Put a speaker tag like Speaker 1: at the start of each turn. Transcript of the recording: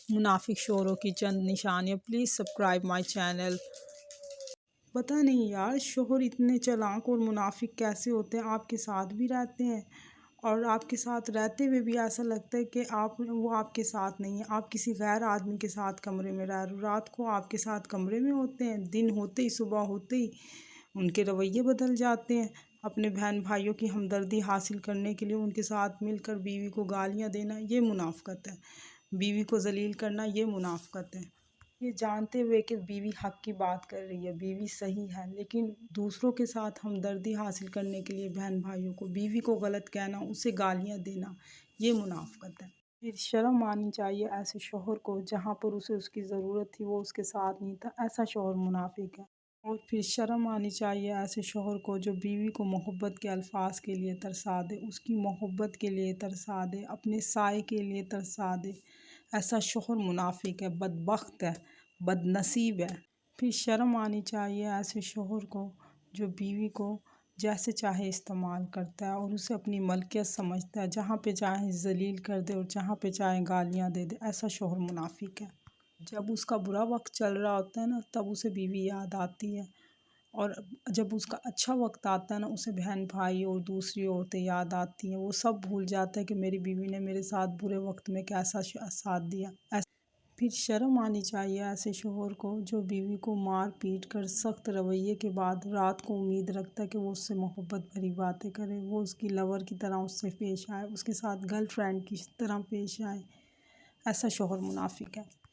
Speaker 1: منافق شوہروں کی چند نشانیاں۔ Please subscribe my channel. پتہ نہیں یار شوہر اتنے چالاک اور منافق کیسے ہوتے ہیں، آپ کے ساتھ بھی رہتے ہیں اور آپ کے ساتھ رہتے ہوئے بھی ایسا لگتا ہے کہ وہ آپ کے ساتھ نہیں ہے، آپ کسی غیر آدمی کے ساتھ کمرے میں رہ رہے ہو، رات کو آپ کے ساتھ کمرے میں ہوتے ہیں، دن ہوتے ہی صبح ہوتے ہی ان کے رویے بدل جاتے ہیں۔ اپنے بہن بھائیوں کی ہمدردی حاصل کرنے کے لیے ان کے ساتھ مل کر بیوی کو گالیاں دینا، یہ منافقت ہے۔ بیوی کو ذلیل کرنا، یہ منافقت ہے۔ یہ جانتے ہوئے کہ بیوی حق کی بات کر رہی ہے، بیوی صحیح ہے، لیکن دوسروں کے ساتھ ہمدردی حاصل کرنے کے لیے بہن بھائیوں کو بیوی کو غلط کہنا، اسے گالیاں دینا، یہ منافقت ہے۔ پھر شرم آنی چاہیے ایسے شوہر کو، جہاں پر اسے اس کی ضرورت تھی وہ اس کے ساتھ نہیں تھا، ایسا شوہر منافق ہے۔ اور پھر شرم آنی چاہیے ایسے شوہر کو جو بیوی کو محبت کے الفاظ کے لیے ترسا دے، اس کی محبت کے لیے ترسا دے، اپنے سائے کے لیے ترسا دے، ایسا شوہر منافق ہے، بدبخت ہے، بد نصیب ہے۔ پھر شرم آنی چاہیے ایسے شوہر کو جو بیوی کو جیسے چاہے استعمال کرتا ہے اور اسے اپنی ملکیت سمجھتا ہے، جہاں پہ چاہے ذلیل کر دے اور جہاں پہ چاہے گالیاں دے دے، ایسا شوہر منافق ہے۔ جب اس کا برا وقت چل رہا ہوتا ہے نا، تب اسے بیوی یاد آتی ہے، اور جب اس کا اچھا وقت آتا ہے نا، اسے بہن بھائی اور دوسری عورتیں یاد آتی ہیں، وہ سب بھول جاتا ہے کہ میری بیوی نے میرے ساتھ برے وقت میں کیسا ساتھ دیا۔ پھر شرم آنی چاہیے ایسے شوہر کو جو بیوی کو مار پیٹ کر سخت رویے کے بعد رات کو امید رکھتا ہے کہ وہ اس سے محبت بھری باتیں کرے، وہ اس کی لور کی طرح اس سے پیش آئے، اس کے ساتھ گرل فرینڈ کی طرح پیش آئے، ایسا شوہر منافق ہے۔